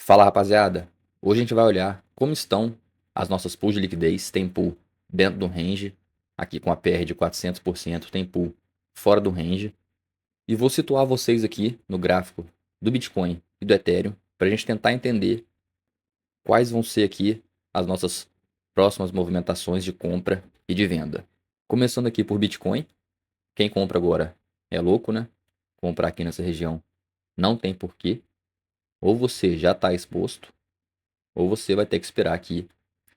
Fala, rapaziada. Hoje a gente vai olhar como estão as nossas pools de liquidez. Tem pool dentro do range, aqui com a PR de 400%, tem pool fora do range. E vou situar vocês aqui no gráfico do Bitcoin e do Ethereum para a gente tentar entender quais vão ser aqui as nossas próximas movimentações de compra e de venda. Começando aqui por Bitcoin. Quem compra agora é louco, né? Comprar aqui nessa região não tem porquê. Ou você já está exposto, ou você vai ter que esperar aqui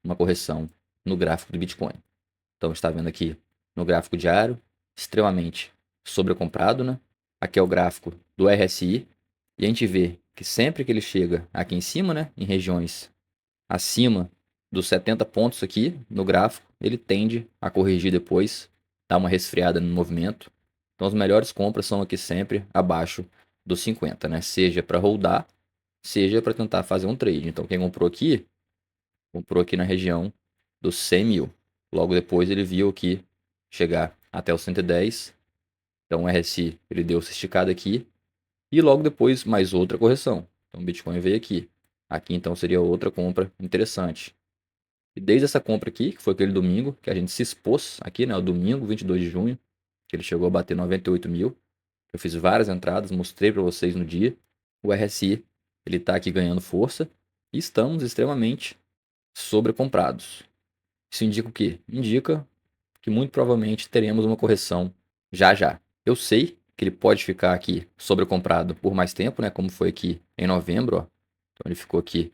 uma correção no gráfico do Bitcoin. Então está vendo aqui no gráfico diário, extremamente sobrecomprado, né? Aqui é o gráfico do RSI, e a gente vê que sempre que ele chega aqui em cima, né, em regiões acima dos 70 pontos aqui no gráfico, ele tende a corrigir depois, dar uma resfriada no movimento. Então as melhores compras são aqui sempre abaixo dos 50, né? Seja para holdar, seja para tentar fazer um trade. Então quem comprou aqui na região dos 100 mil. Logo depois ele viu aqui chegar até os 110. Então o RSI ele deu essa esticada aqui. E logo depois mais outra correção. Então o Bitcoin veio aqui. Aqui então seria outra compra interessante. E desde essa compra aqui, que foi aquele domingo, que a gente se expôs aqui, né? O domingo, 22 de junho, que ele chegou a bater 98 mil. Eu fiz várias entradas, mostrei para vocês no dia. O RSI ele está aqui ganhando força. E estamos extremamente sobrecomprados. Isso indica o quê? Indica que muito provavelmente teremos uma correção já já. Eu sei que ele pode ficar aqui sobrecomprado por mais tempo, né? Como foi aqui em novembro, ó. Então ele ficou aqui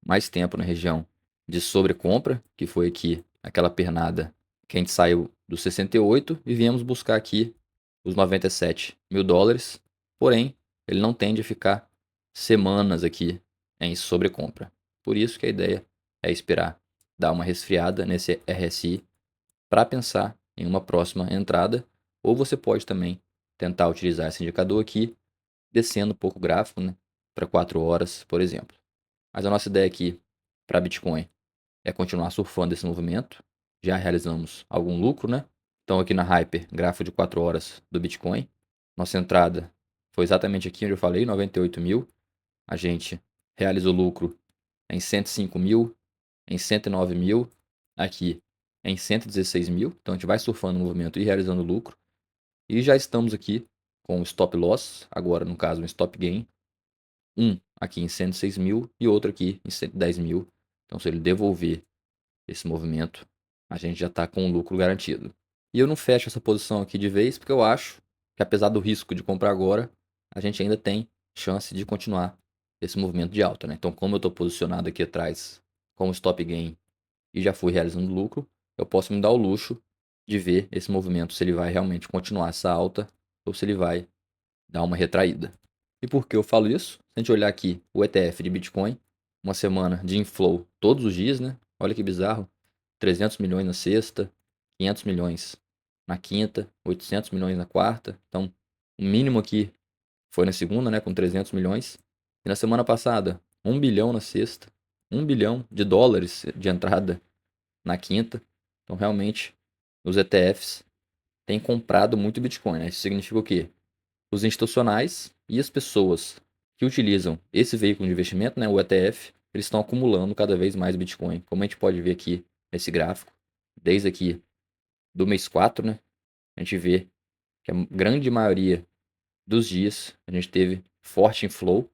mais tempo na região de sobrecompra, que foi aqui aquela pernada que a gente saiu dos 68 e viemos buscar aqui os 97 mil dólares. Porém, ele não tende a ficar semanas aqui em sobrecompra. Por isso que a ideia é esperar dar uma resfriada nesse RSI para pensar em uma próxima entrada, ou você pode também tentar utilizar esse indicador aqui, descendo um pouco o gráfico, né, para 4 horas, por exemplo. Mas a nossa ideia aqui para Bitcoin é continuar surfando esse movimento. Já realizamos algum lucro, né? Então aqui na Hyper, gráfico de 4 horas do Bitcoin. Nossa entrada foi exatamente aqui onde eu falei, 98 mil. A gente realizou lucro em 105 mil, em 109 mil, aqui em 116 mil. Então a gente vai surfando o movimento e realizando lucro. E já estamos aqui com o stop loss, agora no caso um stop gain, um aqui em 106 mil e outro aqui em 110 mil. Então se ele devolver esse movimento, a gente já está com o lucro garantido. E eu não fecho essa posição aqui de vez, porque eu acho que apesar do risco de comprar agora, a gente ainda tem chance de continuar esse movimento de alta, né? Então, como eu estou posicionado aqui atrás como stop gain e já fui realizando lucro, eu posso me dar o luxo de ver esse movimento, se ele vai realmente continuar essa alta ou se ele vai dar uma retraída. E por que eu falo isso? Se a gente olhar aqui o ETF de Bitcoin, uma semana de inflow todos os dias, né? Olha que bizarro. 300 milhões na sexta, 500 milhões na quinta, 800 milhões na quarta. Então, o mínimo aqui foi na segunda, né, com 300 milhões. E na semana passada, 1 bilhão na sexta, 1 bilhão de dólares de entrada na quinta. Então, realmente, os ETFs têm comprado muito Bitcoin, né? Isso significa o quê? Os institucionais e as pessoas que utilizam esse veículo de investimento, né, o ETF, eles estão acumulando cada vez mais Bitcoin. Como a gente pode ver aqui nesse gráfico, desde aqui do mês 4, né, a gente vê que a grande maioria dos dias a gente teve forte inflow.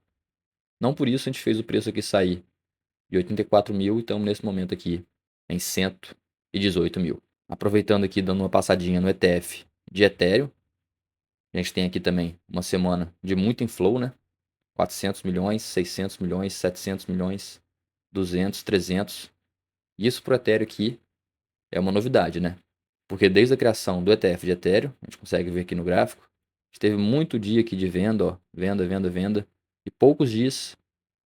Não por isso a gente fez o preço aqui sair de 84 mil e estamos nesse momento aqui em 118 mil. Aproveitando aqui, dando uma passadinha no ETF de Ethereum, a gente tem aqui também uma semana de muito inflow, né? 400 milhões, 600 milhões, 700 milhões, 200, 300. E isso para o Ethereum aqui é uma novidade, né? Porque desde a criação do ETF de Ethereum, a gente consegue ver aqui no gráfico, a gente teve muito dia aqui de venda, ó, venda, venda, venda, e poucos dias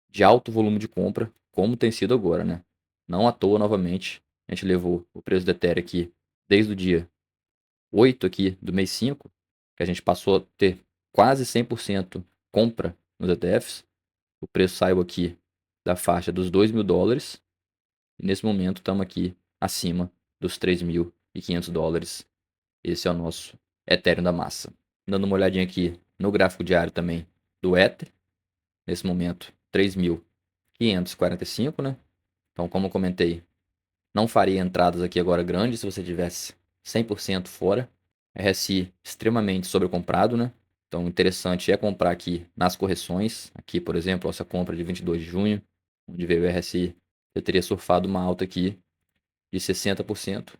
de alto volume de compra, como tem sido agora, né? Não à toa, novamente, a gente levou o preço do Ethereum aqui desde o dia 8 aqui do mês 5, que a gente passou a ter quase 100% compra nos ETFs. O preço saiu aqui da faixa dos 2 mil dólares. E nesse momento estamos aqui acima dos 3.500 dólares. Esse é o nosso Ethereum da massa. Dando uma olhadinha aqui no gráfico diário também do Ether. Nesse momento, 3.000 545, né? Então, como eu comentei, não faria entradas aqui agora grandes se você tivesse 100% fora. RSI extremamente sobrecomprado, né? Então, o interessante é comprar aqui nas correções. Aqui, por exemplo, essa compra de 22 de junho, onde veio o RSI, eu teria surfado uma alta aqui de 60%,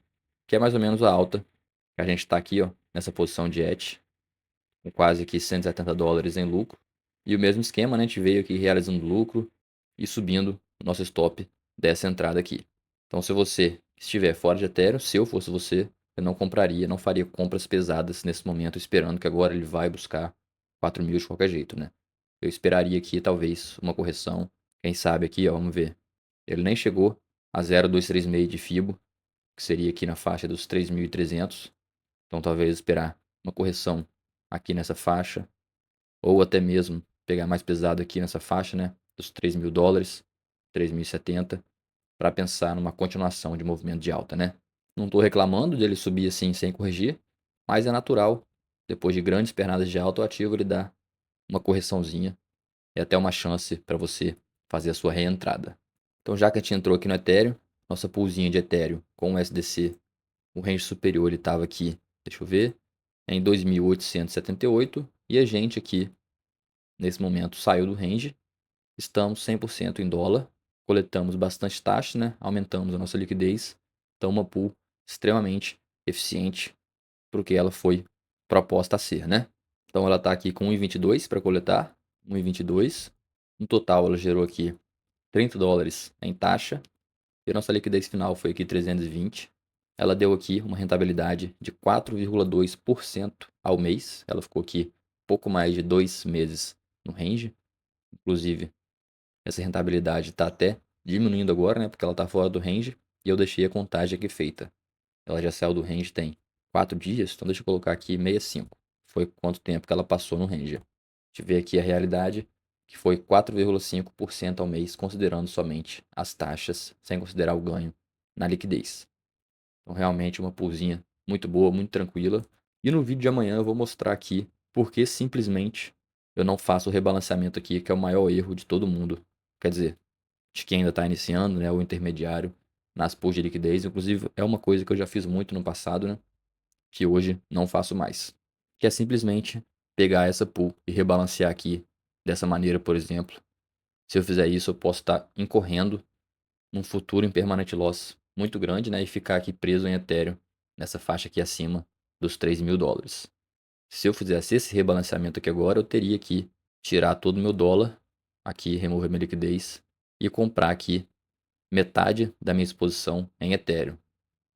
que é mais ou menos a alta que a gente está aqui, ó, nessa posição de ET, com quase aqui $170 em lucro. E o mesmo esquema, né? A gente veio aqui realizando lucro e subindo o nosso stop dessa entrada aqui. Então, se você estiver fora de Ethereum, se eu fosse você, eu não compraria, não faria compras pesadas nesse momento, esperando que agora ele vai buscar 4 mil de qualquer jeito, né? Eu esperaria aqui, talvez, uma correção. Quem sabe aqui, ó, vamos ver. Ele nem chegou a 0,236 de FIBO, que seria aqui na faixa dos 3.300. Então, talvez esperar uma correção aqui nessa faixa, ou até mesmo pegar mais pesado aqui nessa faixa, né? Dos $3.000, 3.070, para pensar numa continuação de movimento de alta, né? Não estou reclamando de ele subir assim sem corrigir, mas é natural. Depois de grandes pernadas de alta, o ativo ele dá uma correçãozinha e até uma chance para você fazer a sua reentrada. Então, já que a gente entrou aqui no Ethereum, nossa poolzinha de Ethereum com o SDC, o range superior ele estava aqui, deixa eu ver, em 2.878 e a gente aqui, nesse momento, saiu do range. Estamos 100% em dólar, coletamos bastante taxa, né? Aumentamos a nossa liquidez. Então, uma pool extremamente eficiente para o que ela foi proposta a ser, né? Então, ela está aqui com 1,22 para coletar, 1,22. No total, ela gerou aqui $30 em taxa. E a nossa liquidez final foi aqui 320. Ela deu aqui uma rentabilidade de 4,2% ao mês. Ela ficou aqui pouco mais de 2 meses no range. Inclusive, essa rentabilidade está até diminuindo agora, né? Porque ela está fora do range. E eu deixei a contagem aqui feita. Ela já saiu do range tem 4 dias. Então deixa eu colocar aqui 65. Foi quanto tempo que ela passou no range. A gente vê aqui a realidade, que foi 4,5% ao mês, considerando somente as taxas, sem considerar o ganho na liquidez. Então realmente uma poolzinha muito boa, muito tranquila. E no vídeo de amanhã eu vou mostrar aqui por que simplesmente eu não faço o rebalanceamento aqui, que é o maior erro de todo mundo. Quer dizer, de quem ainda está iniciando, né, o intermediário nas pools de liquidez. Inclusive, é uma coisa que eu já fiz muito no passado, né, que hoje não faço mais. Que é simplesmente pegar essa pool e rebalancear aqui dessa maneira, por exemplo. Se eu fizer isso, eu posso estar incorrendo num futuro em permanent loss muito grande, né, e ficar aqui preso em Ethereum, nessa faixa aqui acima dos $3.000. Se eu fizesse esse rebalanceamento aqui agora, eu teria que tirar todo o meu dólar, aqui remover minha liquidez e comprar aqui metade da minha exposição em Ethereum.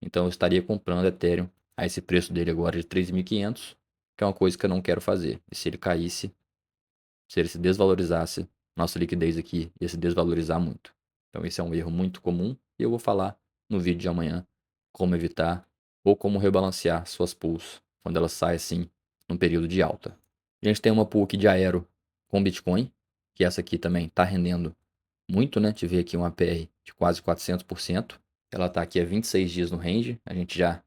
Então eu estaria comprando Ethereum a esse preço dele agora de 3.500, que é uma coisa que eu não quero fazer. E se ele caísse, se ele se desvalorizasse, nossa liquidez aqui ia se desvalorizar muito. Então esse é um erro muito comum e eu vou falar no vídeo de amanhã como evitar ou como rebalancear suas pools quando elas saem assim num período de alta. A gente tem uma pool aqui de Aero com Bitcoin, que essa aqui também está rendendo muito, né? Tive aqui um APR de quase 400%. Ela está aqui há 26 dias no range. A gente já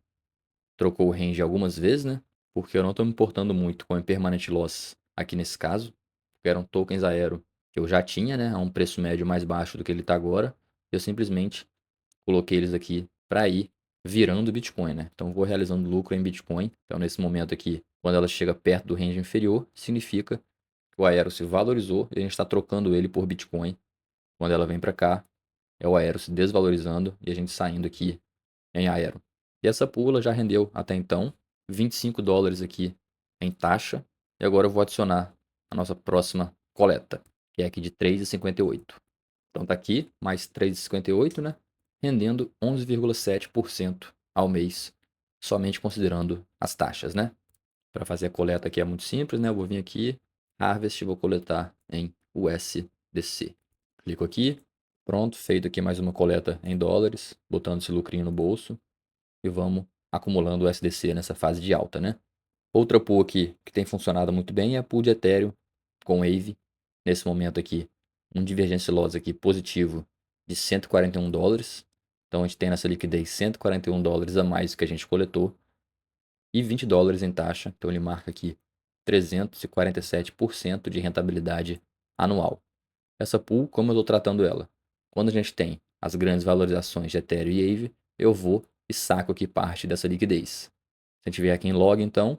trocou o range algumas vezes, né? Porque eu não estou me importando muito com o Impermanent Loss aqui nesse caso. Porque eram tokens Aero que eu já tinha, né? A um preço médio mais baixo do que ele está agora. Eu simplesmente coloquei eles aqui para ir virando Bitcoin, né? Então vou realizando lucro em Bitcoin. Então nesse momento aqui, quando ela chega perto do range inferior, significa que o Aero se valorizou e a gente está trocando ele por Bitcoin. Quando ela vem para cá, é o Aero se desvalorizando e a gente saindo aqui em Aero. E essa pula já rendeu até então $25 aqui em taxa. E agora eu vou adicionar a nossa próxima coleta, que é aqui de 3,58. Então tá aqui mais 3,58, né? Rendendo 11,7% ao mês, somente considerando as taxas, né? Para fazer a coleta aqui é muito simples, né? Eu vou vir aqui, Harvest, vou coletar em USDC. Clico aqui, pronto, feito aqui mais uma coleta em dólares, botando esse lucrinho no bolso e vamos acumulando o USDC nessa fase de alta, né? Outra pool aqui que tem funcionado muito bem é a pool de Ethereum com Wave. Nesse momento aqui, um divergência loss aqui positivo de $141. Então a gente tem nessa liquidez $141 a mais do que a gente coletou e $20 em taxa. Então ele marca aqui 347% de rentabilidade anual. essa pool, como eu estou tratando ela? Quando a gente tem as grandes valorizações de Ethereum e Aave, eu vou e saco aqui parte dessa liquidez. Se a gente vier aqui em log, então,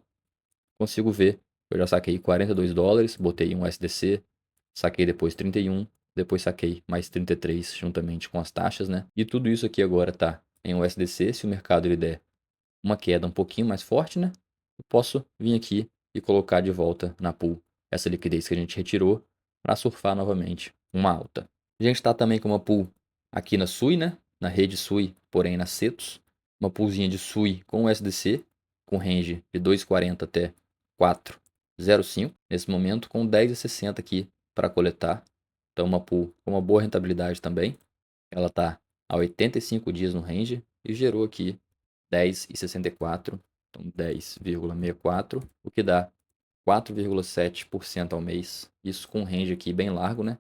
consigo ver, eu já saquei $42, botei um SDC, saquei depois 31, depois saquei mais 33 juntamente com as taxas, né? E tudo isso aqui agora tá em USDC. Se o mercado ele der uma queda um pouquinho mais forte, né? Eu posso vir aqui e colocar de volta na pool essa liquidez que a gente retirou para surfar novamente uma alta. A gente está também com uma pool aqui na SUI, né? Na rede SUI, porém na Cetus. Uma poolzinha de SUI com USDC, com range de 2,40 até 4,05 nesse momento, com 10,60 aqui para coletar. Então uma pool com uma boa rentabilidade também. Ela está há 85 dias no range e gerou aqui 10,64, então 10,64, o que dá 4,7% ao mês. Isso com um range aqui bem largo, né?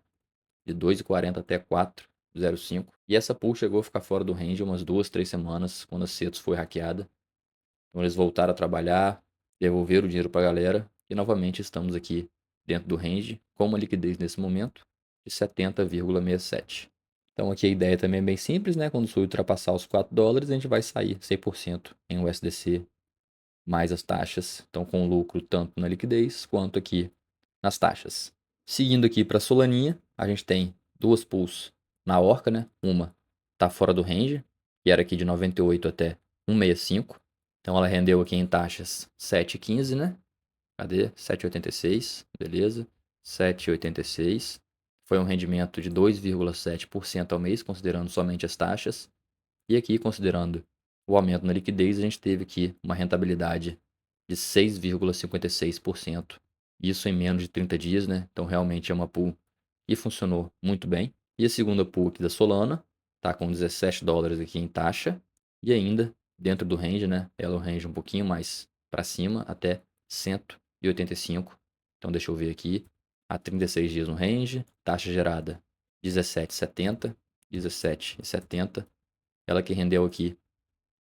De 2,40 até 4,05. E essa pool chegou a ficar fora do range umas 2, 3 semanas, quando a Cetus foi hackeada. Então eles voltaram a trabalhar, devolveram o dinheiro para a galera e novamente estamos aqui dentro do range, com uma liquidez nesse momento de 70,67. Então aqui a ideia também é bem simples, né? Quando o SUI ultrapassar os $4, a gente vai sair 100% em USDC, mais as taxas. Então com lucro tanto na liquidez quanto aqui nas taxas. Seguindo aqui para a Solaninha, a gente tem duas pools na Orca, né? Uma está fora do range, que era aqui de 98 até 165. Então ela rendeu aqui em taxas 7,15, né? Cadê? 7,86, beleza. 7,86. Foi um rendimento de 2,7% ao mês, considerando somente as taxas. E aqui, considerando o aumento na liquidez, a gente teve aqui uma rentabilidade de 6,56%. Isso em menos de 30 dias, né? Então realmente é uma pool que funcionou muito bem. E a segunda pool aqui da Solana está com $17 aqui em taxa. E ainda dentro do range, né? Ela é um range um pouquinho mais para cima, até 185. Então deixa eu ver aqui. Há 36 dias no range, taxa gerada 17,70, 17,70. Ela que rendeu aqui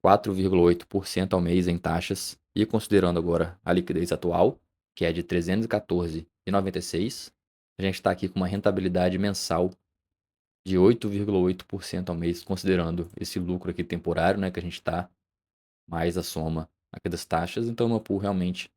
4,8% ao mês em taxas. E considerando agora a liquidez atual, que é de 314,96, a gente está aqui com uma rentabilidade mensal de 8,8% ao mês, considerando esse lucro aqui temporário, né, que a gente está, mais a soma aqui das taxas. Então é uma pool realmente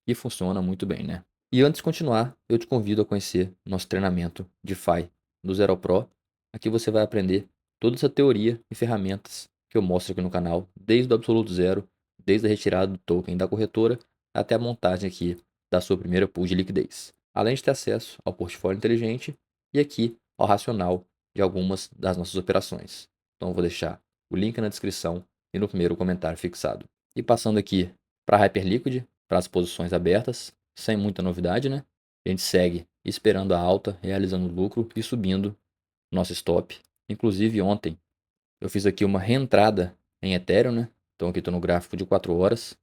que funciona muito bem, né? E antes de continuar, eu te convido a conhecer nosso treinamento DeFi do Zero Pro. Aqui você vai aprender toda essa teoria e ferramentas que eu mostro aqui no canal, desde o absoluto zero, desde a retirada do token da corretora até a montagem aqui da sua primeira pool de liquidez. Além de ter acesso ao portfólio inteligente e aqui ao racional de algumas das nossas operações. Então eu vou deixar o link na descrição e no primeiro comentário fixado. E passando aqui para a Hyperliquid, para as posições abertas, sem muita novidade, né? A gente segue esperando a alta, realizando lucro e subindo nosso stop. Inclusive ontem eu fiz aqui uma reentrada em Ethereum, né? Então aqui estou no gráfico de 4 horas.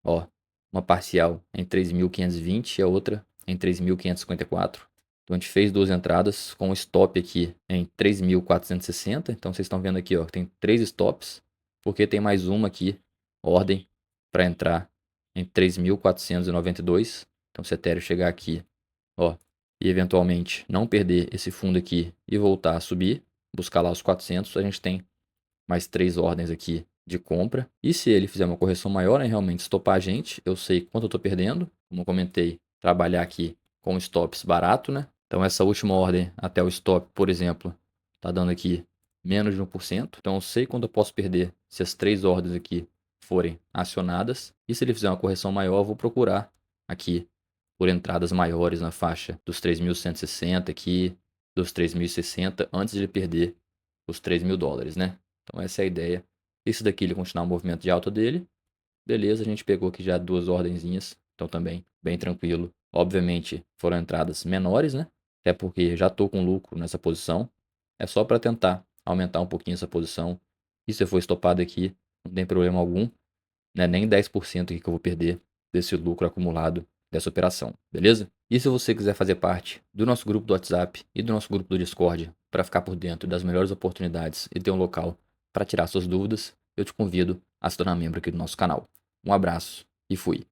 Ó, uma parcial em 3.520 e a outra em 3.554. Então a gente fez duas entradas com stop aqui em 3.460. Então vocês estão vendo aqui, ó, tem 3 stops, porque tem mais uma aqui, ordem para entrar em 3.492. Então se o Ethereum chegar aqui, ó, e eventualmente não perder esse fundo aqui e voltar a subir, buscar lá os 400, a gente tem mais 3 ordens aqui de compra. E se ele fizer uma correção maior, né, realmente estopar a gente, eu sei quanto eu estou perdendo. Como eu comentei, trabalhar aqui com stops barato, né? Então essa última ordem até o stop, por exemplo, está dando aqui menos de 1%. Então eu sei quanto eu posso perder se as 3 ordens aqui forem acionadas. E se ele fizer uma correção maior, eu vou procurar aqui por entradas maiores na faixa dos 3.160 aqui, dos 3.060, antes de ele perder os $3.000, né? Então essa é a ideia. Esse daqui ele continuar o movimento de alta dele. Beleza, a gente pegou aqui já 2 ordenzinhas, então também bem tranquilo. Obviamente foram entradas menores, né? Até porque já estou com lucro nessa posição. É só para tentar aumentar um pouquinho essa posição. E se eu for estopado aqui, não tem problema algum, né? Nem 10% aqui que eu vou perder desse lucro acumulado dessa operação, beleza? E se você quiser fazer parte do nosso grupo do WhatsApp e do nosso grupo do Discord para ficar por dentro das melhores oportunidades e ter um local para tirar suas dúvidas, eu te convido a se tornar membro aqui do nosso canal. Um abraço e fui!